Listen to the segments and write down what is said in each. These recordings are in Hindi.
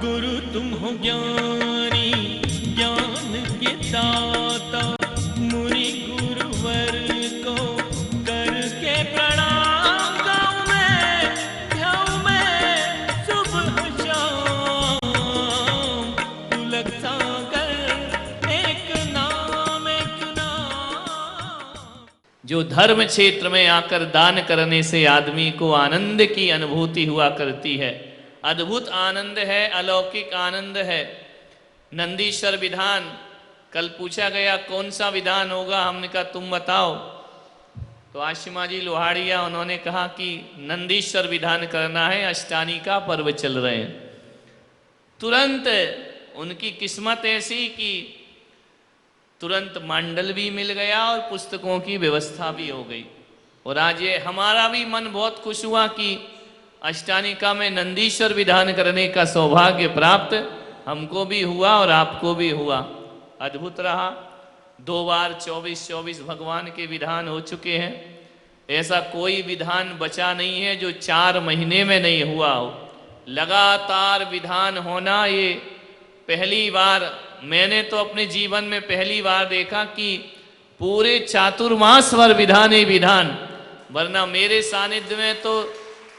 गुरु तुम हो ज्ञानी ज्ञान के दाता, मुनि गुरुवर को करके प्रणाम गाऊं मैं सुबह शाम। तुलक सागर एक नाम एक नाम। जो धर्म क्षेत्र में आकर दान करने से आदमी को आनंद की अनुभूति हुआ करती है, अद्भुत आनंद है, अलौकिक आनंद है। नंदीश्वर विधान, कल पूछा गया कौन सा विधान होगा, हमने कहा तुम बताओ। तो आशिमा जी लोहाड़िया उन्होंने कहा कि नंदीश्वर विधान करना है, अष्टानी का पर्व चल रहे हैं। तुरंत उनकी किस्मत ऐसी कि तुरंत मंडल भी मिल गया और पुस्तकों की व्यवस्था भी हो गई। और आज ये हमारा भी मन बहुत खुश हुआ कि अष्टानिका में नंदीश्वर विधान करने का सौभाग्य प्राप्त हमको भी हुआ और आपको भी हुआ। अद्भुत रहा। 2 बार 24-24 भगवान के विधान हो चुके हैं। ऐसा कोई विधान बचा नहीं है जो 4 महीने में नहीं हुआ हो। लगातार विधान होना ये पहली बार, मैंने तो अपने जीवन में पहली बार देखा कि पूरे चातुर्मास भर विधान ही विधान। वरना मेरे सानिध्य में तो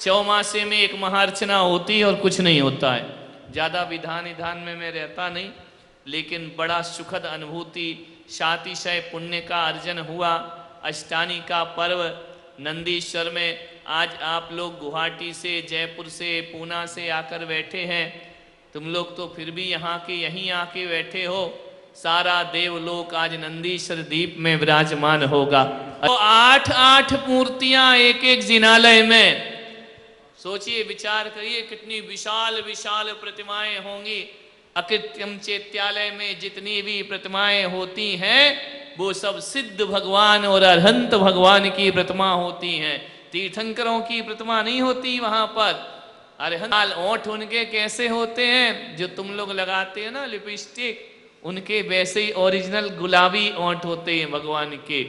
चौमासे में एक महार्चना होती है और कुछ नहीं होता है। ज़्यादा विधान में मैं रहता नहीं, लेकिन बड़ा सुखद अनुभूति, शातिशय पुण्य का अर्जन हुआ। अष्टानी का पर्व नंदीश्वर में आज आप लोग गुवाहाटी से, जयपुर से, पूना से आकर बैठे हैं। तुम लोग तो फिर भी यहाँ के यहीं आके बैठे हो। सारा देवलोक आज नंदीश्वर दीप में विराजमान होगा। तो 8-8 मूर्तियां एक एक जिनालय में। सोचिए, विचार करिए कितनी विशाल विशाल प्रतिमाएं होंगी। अकृत्यम चैत्यालय में जितनी भी प्रतिमाएं होती हैं वो सब सिद्ध भगवान और अरहंत भगवान की प्रतिमा होती हैं। तीर्थंकरों की प्रतिमा नहीं होती वहां पर। अरहंत ओंठ उनके कैसे होते हैं, जो तुम लोग लगाते हैं ना लिपस्टिक, उनके वैसे ही ओरिजिनल गुलाबी ओंठ होते हैं भगवान के।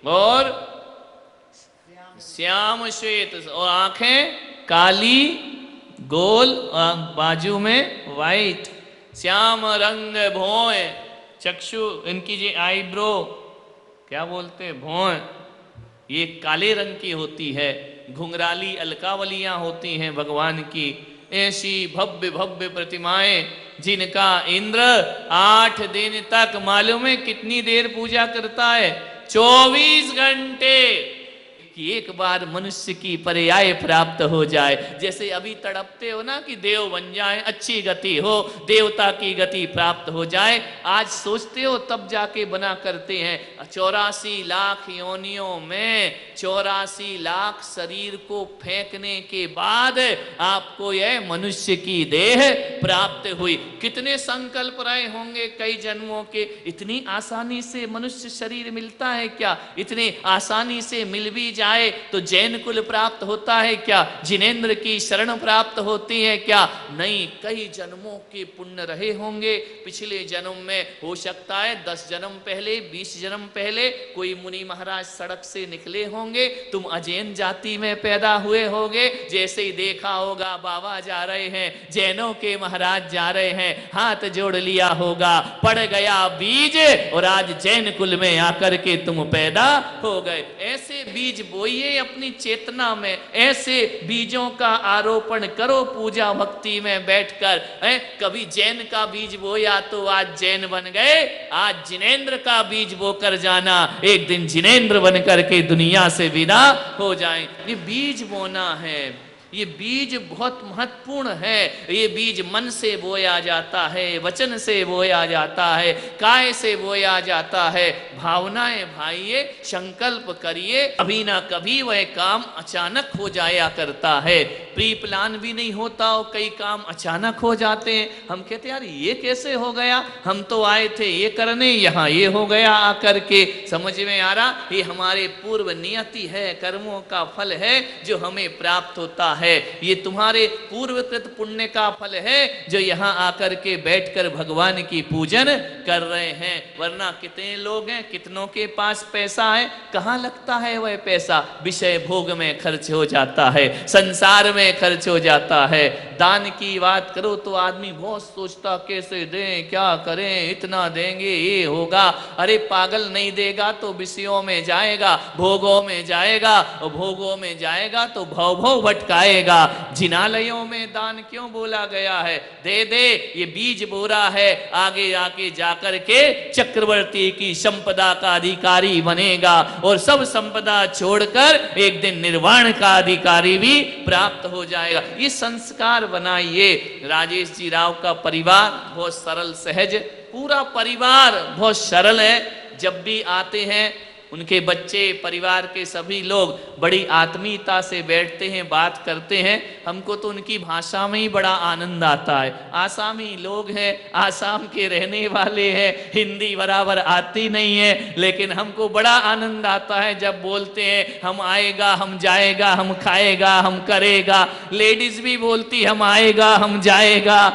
और श्याम श्वेत, और आंखें काली गोल, बाजू में वाइट, श्याम रंग भौं, चक्षु इनकी जो आईब्रो क्या बोलते हैं, भौं, ये काले रंग की होती है। घुंघराली अलकावलियां होती हैं भगवान की। ऐसी भव्य भव्य प्रतिमाएं जिनका इंद्र 8 दिन तक मालूम है कितनी देर पूजा करता है, 24 घंटे, कि एक बार मनुष्य की पर्याय प्राप्त हो जाए। जैसे अभी तड़पते हो ना कि देव बन जाए, अच्छी गति हो, देवता की गति प्राप्त हो जाए, आज सोचते हो तब जाके बना करते हैं। 84 लाख योनियों में 84 लाख शरीर को फेंकने के बाद आपको यह मनुष्य की देह प्राप्त हुई। कितने संकल्प रहे होंगे कई जन्मों के। इतनी आसानी से मनुष्य शरीर मिलता है क्या? इतने आसानी से मिल भी जाए तो जैन कुल प्राप्त होता है क्या? जिनेंद्र की शरण प्राप्त होती है क्या? नहीं, कई जन्मों के पुण्य रहे होंगे। पिछले जन्म में हो सकता है 10 जन्म पहले, 20 जन्म पहले कोई मुनि महाराज सड़क से निकले होंगे, तुम अजैन जाति में पैदा हुए होगे। जैसे ही देखा होगा बाबा जा रहे हैं, जैनों के महाराज जा रहे हैं, हाथ जोड़ लिया होगा, पड़ गया बीज और आज जैन कुल में आकर के तुम पैदा हो गए। ऐसे बीज बोइए अपनी चेतना में, ऐसे बीजों का आरोपण करो पूजा भक्ति में बैठकर। कभी जैन का बीज बोया तो आज जैन बन गए, आज जिनेंद्र का बीज बोकर जाना, एक दिन जिनेंद्र बन करके दुनिया से विदा हो जाएं। ये बीज बोना है, ये बीज बहुत महत्वपूर्ण है। ये बीज मन से बोया जाता है, वचन से बोया जाता है, काय से बोया जाता है। भावनाएं भाइये, संकल्प करिए, कभी ना कभी वह काम अचानक हो जाया करता है। प्री प्लान भी नहीं होता हो, कई काम अचानक हो जाते हैं। हम कहते यार ये कैसे हो गया, हम तो आए थे ये करने, यहाँ ये हो गया आकर के। समझ में आ रहा? ये हमारे पूर्व नियति है, कर्मों का फल है जो हमें प्राप्त होता है। ये तुम्हारे पूर्वकृत पुण्य का फल है जो यहाँ आकर के बैठकर भगवान की पूजन कर रहे हैं। वरना कितने लोग हैं, कितनों के पास पैसा है, कहाँ लगता है वह पैसा? विषय भोग में खर्च हो जाता है, संसार में खर्च हो जाता है। दान की बात करो तो आदमी बहुत सोचता कैसे दें, क्या करें, इतना देंगे ये होगा। अरे पागल, नहीं देगा तो विषयों में जाएगा, भोगों में जाएगा, और भोगों में जाएगा तो भव भव भटकाएगा। जिनालयों में दान क्यों बोला गया है? दे दे, ये बीज बोरा है, आगे आके जाकर के चक्रवर्ती की संपदा का अधिकारी बनेगा और सब संपदा छोड़कर एक दिन निर्वाण का अधिकारी भी प्राप्त हो जाएगा। ये संस्कार बनाइए। राजेश जी राव का परिवार बहुत सरल सहज, पूरा परिवार बहुत सरल है। जब भी आते हैं उनके बच्चे, परिवार के सभी लोग बड़ी आत्मीयता से बैठते हैं, बात करते हैं। हमको तो उनकी भाषा में ही बड़ा आनंद आता है। आसामी लोग हैं, आसाम के रहने वाले हैं, हिंदी बराबर आती नहीं है, लेकिन हमको बड़ा आनंद आता है जब बोलते हैं हम आएगा, हम जाएगा, हम खाएगा, हम करेगा। लेडीज भी बोलती हम आएगा, हम जाएगा।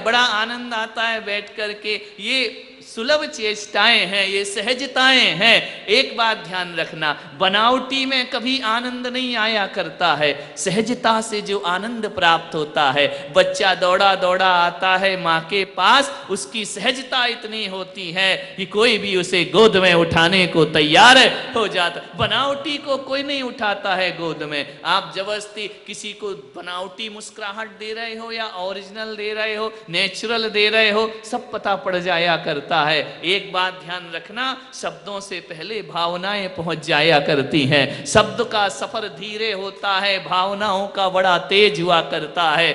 बड़ा आनंद आता है बैठ करके। ये सुलभ चेष्टाएं हैं, ये सहजताएं हैं। एक बात ध्यान रखना, बनावटी में कभी आनंद नहीं आया करता है, सहजता से जो आनंद प्राप्त होता है। बच्चा दौड़ा दौड़ा आता है माँ के पास, उसकी सहजता इतनी होती है कि कोई भी उसे गोद में उठाने को तैयार हो जाता। बनावटी को कोई नहीं उठाता है गोद में। आप जबरदस्ती किसी को बनावटी मुस्कुराहट दे रहे हो या ओरिजिनल दे रहे हो, नेचुरल दे रहे हो, सब पता पड़ जाया करता है। एक बात ध्यान रखना, शब्दों से पहले भावनाएं पहुंच जाया करती हैं। शब्द का सफर धीरे होता है, भावनाओं का बड़ा तेज हुआ करता है।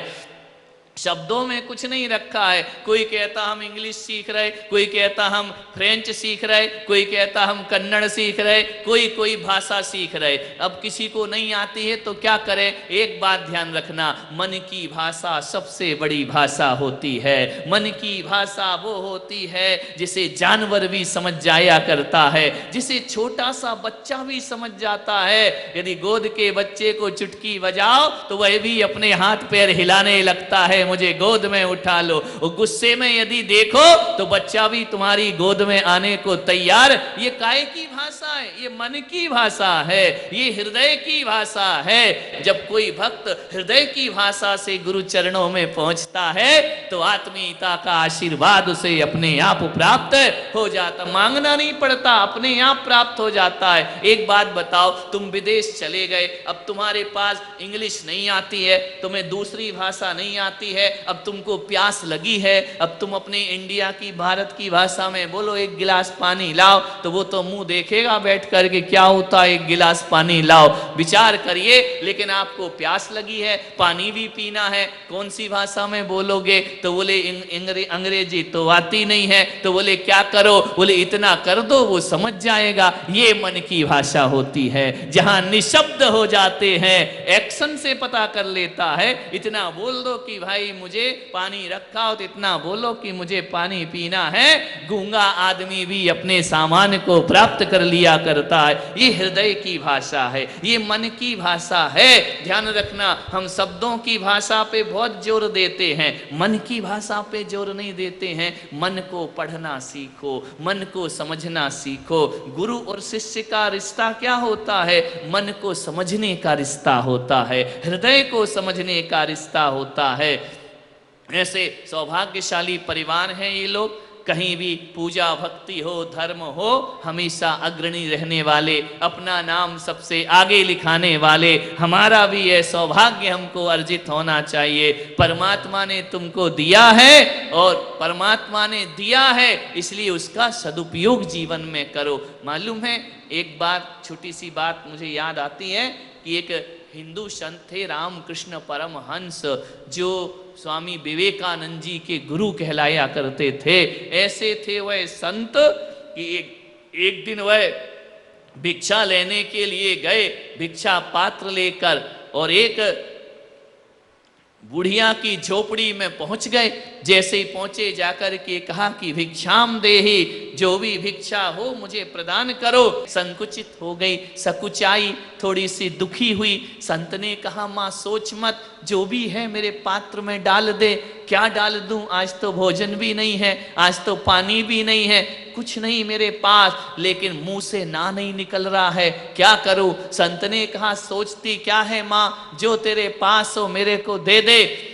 शब्दों में कुछ नहीं रखा है। कोई कहता हम इंग्लिश सीख रहे, कोई कहता हम फ्रेंच सीख रहे, कोई कहता हम कन्नड़ सीख रहे, कोई कोई भाषा सीख रहे। अब किसी को नहीं आती है तो क्या करें? एक बात ध्यान रखना, मन की भाषा सबसे बड़ी भाषा होती है। मन की भाषा वो होती है जिसे जानवर भी समझ जाया करता है, जिसे छोटा सा बच्चा भी समझ जाता है। यदि गोद के बच्चे को चुटकी बजाओ तो वह भी अपने हाथ पैर हिलाने लगता है, मुझे गोद में उठा लो। और गुस्से में यदि देखो तो बच्चा भी तुम्हारी गोद में आने को तैयार। ये काय की भाषा है? ये मन की भाषा है, ये हृदय की भाषा है। जब कोई भक्त हृदय की भाषा से गुरु चरणों में पहुंचता है तो आत्मीयता का आशीर्वाद उसे अपने आप प्राप्त हो जाता, मांगना नहीं पड़ता, अपने आप प्राप्त हो जाता है। एक बात बताओ, तुम विदेश चले गए, अब तुम्हारे पास इंग्लिश नहीं आती है, तुम्हें दूसरी भाषा नहीं आती है, अब तुमको प्यास लगी है, अब तुम अपने इंडिया की, भारत की भाषा में बोलो एक गिलास पानी लाओ, तो वो तो मुंह देखेगा बैठ करके क्या होता है एक गिलास पानी लाओ। विचार करिए, लेकिन आपको प्यास लगी है, पानी भी पीना है, कौन सी भाषा में बोलोगे? तो बोले अंग्रेजी तो आती नहीं है, तो बोले क्या करो? बोले इतना कर दो, वो समझ जाएगा। ये मन की भाषा होती है, जहां निशब्द हो जाते हैं, एक्शन से पता कर लेता है। इतना बोल दो कि भाई मुझे पानी रखा हो, तो इतना बोलो कि मुझे पानी पीना है। गूंगा आदमी भी अपने सामान को प्राप्त कर लिया करता है। ये हृदय की भाषा है, ये मन की भाषा है। ध्यान रखना, हम शब्दों की भाषा पे बहुत जोर देते हैं, मन की भाषा पे जोर नहीं देते हैं। मन को पढ़ना सीखो, मन को समझना सीखो। गुरु और शिष्य का रिश्ता क्या होता है? मन को समझने का रिश्ता होता है, हृदय को समझने का रिश्ता होता है। ऐसे सौभाग्यशाली परिवार हैं ये लोग। कहीं भी पूजा भक्ति हो, धर्म हो, हमेशा अग्रणी रहने वाले, अपना नाम सबसे आगे लिखाने वाले। हमारा भी यह सौभाग्य हमको अर्जित होना चाहिए। परमात्मा ने तुमको दिया है और परमात्मा ने दिया है, इसलिए उसका सदुपयोग जीवन में करो। मालूम है, एक बात, छोटी सी बात मुझे याद आती है कि एक हिंदू संत थे रामकृष्ण परमहंस, जो स्वामी विवेकानंद जी के गुरु कहलाया करते थे। ऐसे थे वह संत कि एक दिन वह भिक्षा लेने के लिए गए, भिक्षा पात्र लेकर, और एक बुढ़िया की झोपड़ी में पहुंच गए। जैसे ही पहुंचे, जाकर के कहा कि भिक्षाम देहि, जो भी भिक्षा हो मुझे प्रदान करो। संकुचित हो गई, सकुचाई, थोड़ी सी दुखी हुई। संत ने कहा माँ सोच मत, जो भी है मेरे पात्र में डाल दे। क्या डाल दूं, आज तो भोजन भी नहीं है, आज तो पानी भी नहीं है, कुछ नहीं मेरे पास, लेकिन मुंह से ना नहीं निकल रहा है, क्या करूं। संत ने कहा सोचती क्या है माँ, जो तेरे पास हो मेरे को दे दे।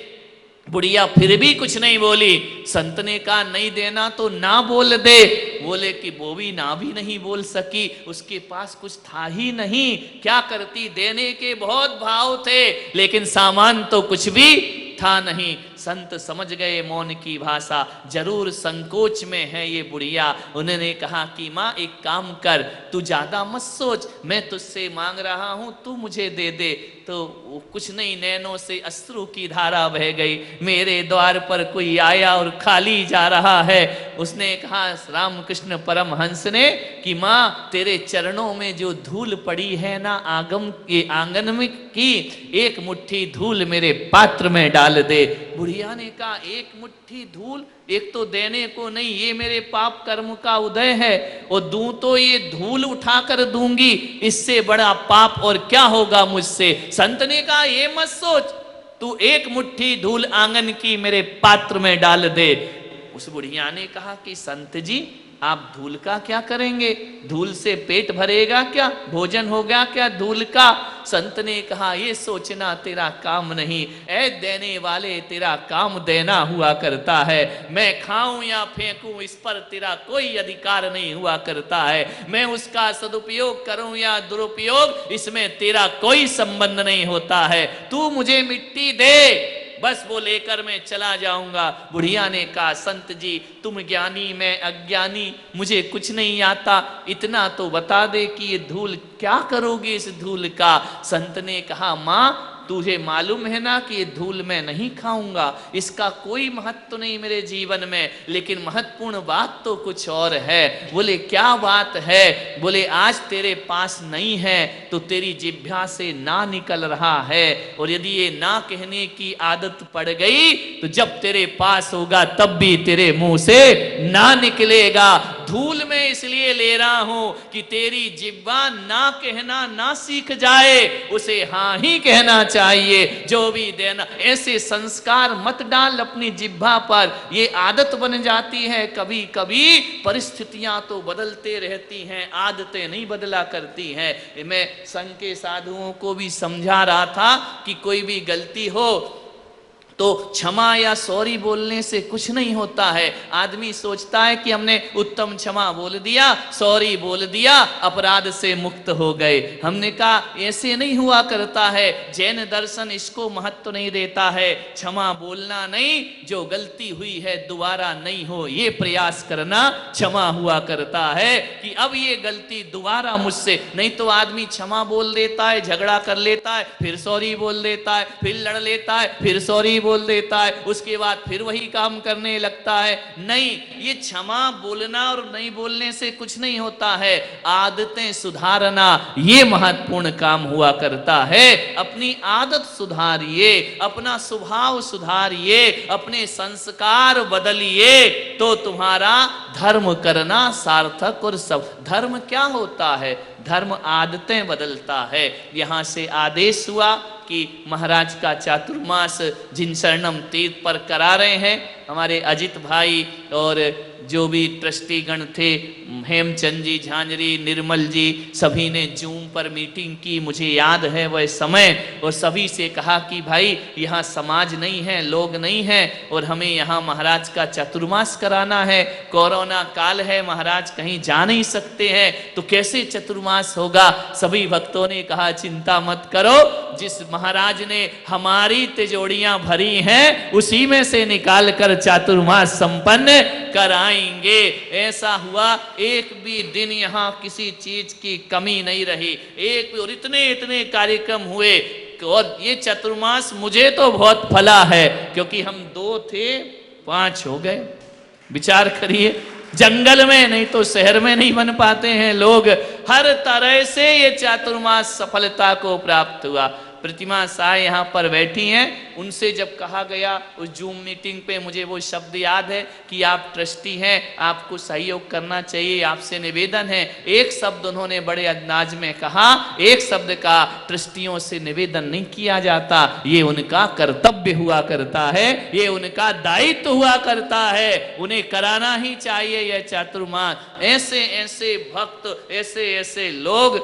बुढ़िया फिर भी कुछ नहीं बोली। संत ने कहा नहीं देना तो ना बोल दे। बोले कि वो भी ना भी नहीं बोल सकी, उसके पास कुछ था ही नहीं, क्या करती। देने के बहुत भाव थे लेकिन सामान तो कुछ भी था नहीं। संत समझ गए मौन की भाषा, जरूर संकोच में है ये बुढ़िया। उन्होंने कहा कि माँ एक काम कर, तू ज्यादा मत सोच, मैं तुझसे मांग रहा हूं, तू मुझे दे दे। तो कुछ नहीं, नैनों से अश्रु की धारा बह गई। मेरे द्वार पर कोई आया और खाली जा रहा है। उसने कहा रामकृष्ण परमहंस ने कि माँ तेरे चरणों में जो धूल पड़ी है ना आंगन में की, एक मुट्ठी धूल मेरे पात्र में डाल दे। बुढ़िया ने कहा एक मुट्ठी धूल, एक तो देने को नहीं, ये मेरे पाप कर्म का उदय है, और दूं तो ये धूल उठाकर दूंगी, इससे बड़ा पाप और क्या होगा मुझसे। संत ने कहा ये मत सोच, तू एक मुट्ठी धूल आंगन की मेरे पात्र में डाल दे। उस बुढ़िया ने कहा कि संत जी आप धूल का क्या करेंगे, धूल से पेट भरेगा क्या, भोजन होगा क्या धूल का। संत ने कहा ये सोचना तेरा काम नहीं, ऐ देने वाले तेरा काम देना हुआ करता है। मैं खाऊं या फेंकूं इस पर तेरा कोई अधिकार नहीं हुआ करता है। मैं उसका सदुपयोग करूं या दुरुपयोग इसमें तेरा कोई संबंध नहीं होता है। तू मुझे मिट्टी दे, बस वो लेकर मैं चला जाऊंगा। बुढ़िया ने कहा संत जी तुम ज्ञानी मैं अज्ञानी, मुझे कुछ नहीं आता, इतना तो बता दे कि ये धूल क्या करोगे इस धूल का। संत ने कहा माँ तुझे मालूम है ना कि ये धूल मैं नहीं खाऊंगा, इसका कोई महत्व नहीं मेरे जीवन में, लेकिन महत्वपूर्ण बात तो कुछ और है। बोले क्या बात है। बोले आज तेरे पास नहीं है तो तेरी जिह्वा से ना निकल रहा है, और यदि ये ना कहने की आदत पड़ गई तो जब तेरे पास होगा तब भी तेरे मुंह से ना निकलेगा। धूल में इसलिए ले रहा हूं कि तेरी जिह्वा ना कहना ना सीख जाए, उसे हाँ ही कहना चाहिए जो भी देना। ऐसे संस्कार मत डाल अपनी जिह्वा पर, ये आदत बन जाती है। कभी कभी परिस्थितियां तो बदलते रहती हैं, आदतें नहीं बदला करती हैं। मैं संघ के साधुओं को भी समझा रहा था कि कोई भी गलती हो तो क्षमा या सॉरी बोलने से कुछ नहीं होता है। आदमी सोचता है कि हमने उत्तम क्षमा बोल दिया, सॉरी बोल दिया, अपराध से मुक्त हो गए। हमने कहा ऐसे नहीं हुआ करता है। जैन दर्शन इसको महत्व नहीं देता है। क्षमा बोलना नहीं, जो गलती हुई है दोबारा नहीं हो ये प्रयास करना क्षमा हुआ करता है, कि अब ये गलती दोबारा मुझसे नहीं। तो आदमी क्षमा बोल देता है, झगड़ा कर लेता है, फिर सॉरी बोल देता है, फिर लड़ लेता है, फिर सॉरी बोल देता है, उसके बाद फिर वही काम करने लगता है। नहीं, ये क्षमा बोलना और नहीं बोलने से कुछ नहीं होता है। आदतें सुधारना ये महत्वपूर्ण काम हुआ करता है। अपनी आदत सुधारिए, अपना स्वभाव सुधारिए, अपने संस्कार बदलिए, तो तुम्हारा धर्म करना सार्थक। और सब धर्म क्या होता है, धर्म आदतें बदलता है। यहां से आदेश हुआ कि महाराज का चातुर्मास जिन शरणम तीर्थ पर करा रहे हैं हमारे अजित भाई और जो भी ट्रस्टीगण थे, हेमचंद जी, झांझरी, निर्मल जी, सभी ने जूम पर मीटिंग की। मुझे याद है वह समय, और सभी से कहा कि भाई यहाँ समाज नहीं है, लोग नहीं है, और हमें यहाँ महाराज का चतुर्मास कराना है। कोरोना काल है, महाराज कहीं जा नहीं सकते हैं, तो कैसे चतुर्मास होगा। सभी भक्तों ने कहा चिंता मत करो, जिस महाराज ने हमारी तिजोड़ियां भरी हैं उसी में से निकाल कर चातुर्मास संपन्न कराएंगे। ऐसा हुआ, एक भी दिन यहाँ किसी चीज की कमी नहीं रही। एक और इतने कार्यक्रम हुए, और ये चतुर्मास मुझे तो बहुत फला है, क्योंकि हम 2 थे 5 हो गए। विचार करिए, जंगल में नहीं तो शहर में नहीं बन पाते हैं लोग। हर तरह से ये चातुर्मास सफलता को प्राप्त हुआ। प्रतिमा साय यहाँ पर बैठी हैं, उनसे जब कहा गया उस जूम मीटिंग पे, मुझे वो शब्द याद है कि आप ट्रस्टी हैं, आपको सहयोग करना चाहिए, आपसे निवेदन है। एक शब्द उन्होंने बड़े अंदाज में कहा, एक शब्द का ट्रस्टियों से निवेदन नहीं किया जाता, ये उनका कर्तव्य हुआ करता है, ये उनका दायित्व हुआ करता है, उन्हें कराना ही चाहिए यह चातुर्मास। ऐसे ऐसे भक्त, ऐसे ऐसे लोग।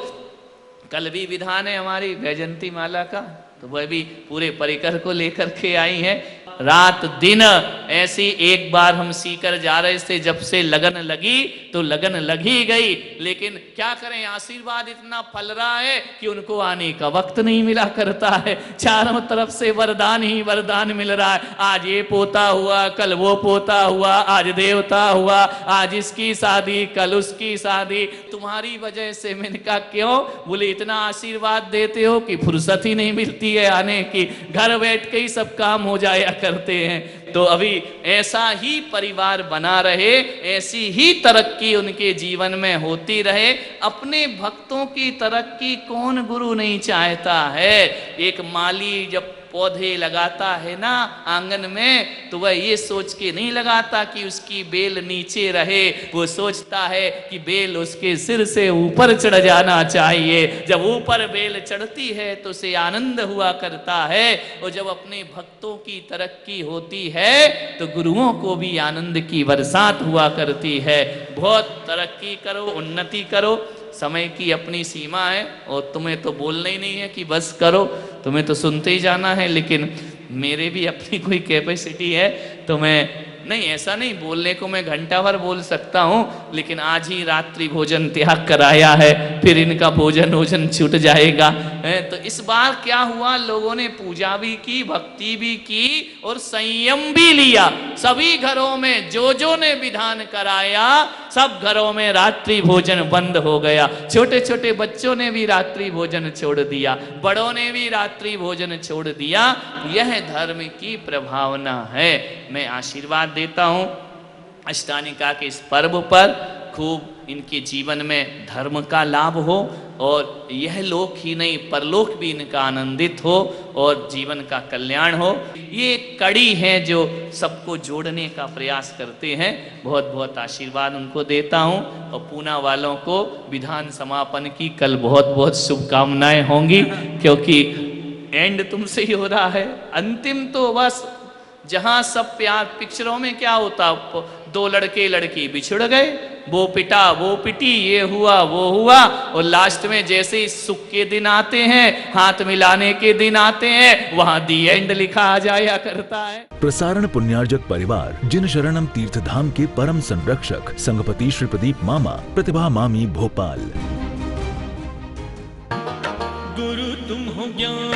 कल भी विधान है हमारी वैजयंती माला का, तो वह भी पूरे परिकर को लेकर के आई है। रात दिन ऐसी एक बार हम सीकर जा रहे थे, जब से लगन लगी तो लगन लगी गई, लेकिन क्या करें, आशीर्वाद इतना फल रहा है कि उनको आने का वक्त नहीं मिला करता है। चारों तरफ से वरदान ही वरदान मिल रहा है, आज ये पोता हुआ, कल वो पोता हुआ, आज देवता हुआ, आज इसकी शादी, कल उसकी शादी, तुम्हारी वजह से। मैंने कहा क्यों? बोले इतना आशीर्वाद देते हो कि फुर्सत ही नहीं मिलती है आने की, घर बैठ के ही सब काम हो जाया करते हैं। तो अभी ऐसा ही परिवार बना रहे, ऐसी ही तरक्की उनके जीवन में होती रहे। अपने भक्तों की तरक्की कौन गुरु नहीं चाहता है? एक माली जब पौधे लगाता है ना आंगन में, तो वह ये सोच के नहीं लगाता कि उसकी बेल नीचे रहे, वो सोचता है कि बेल उसके सिर से ऊपर चढ़ जाना चाहिए। जब ऊपर बेल चढ़ती है तो उसे आनंद हुआ करता है, और जब अपने भक्तों की तरक्की होती है तो गुरुओं को भी आनंद की बरसात हुआ करती है। बहुत तरक्की करो, उन्नति करो, समय की अपनी सीमा है, और तुम्हें तो बोलना ही नहीं है कि बस करो, तुम्हें तो सुनते ही जाना है। लेकिन मेरे भी अपनी कोई कैपेसिटी है, तो मैं नहीं, ऐसा नहीं, बोलने को मैं घंटा भर बोल सकता हूँ, लेकिन आज ही रात्रि भोजन त्याग कराया है, फिर इनका भोजन भोजन छूट जाएगा। तो इस बार क्या हुआ, लोगों ने पूजा भी की, भक्ति भी की और संयम भी लिया। सभी घरों में जो जो ने विधान कराया, सब घरों में रात्रि भोजन बंद हो गया। छोटे छोटे बच्चों ने भी रात्रि भोजन छोड़ दिया, बड़ों ने भी रात्रि भोजन छोड़ दिया। यह धर्म की प्रभावना है। मैं आशीर्वाद देता हूं अष्टानिका के इस पर्व पर, खूब इनके जीवन में धर्म का लाभ हो, और यह लोक ही नहीं परलोक भी इनका आनंदित हो, और जीवन का कल्याण हो। ये कड़ी है जो सबको जोड़ने का प्रयास करते हैं। बहुत बहुत आशीर्वाद उनको देता हूँ, और पूना वालों को विधान समापन की कल बहुत बहुत शुभकामनाएं होंगी, क्योंकि एंड तुमसे ही हो रहा है। अंतिम तो बस जहां सब प्यार, पिक्चरों में क्या होता, दो लड़के लड़की बिछड़ गए, वो पिटा वो पिटी, ये हुआ वो हुआ, और लास्ट में जैसे ही सुख के दिन आते हैं, हाथ मिलाने के दिन आते हैं, वहां दी एंड लिखा आ जाया करता है। प्रसारण पुण्यार्जक परिवार जिन शरणम तीर्थ धाम के परम संरक्षक संघपति श्री प्रदीप मामा, प्रतिभा मामी, भोपाल। गुरु तुम हो ज्ञान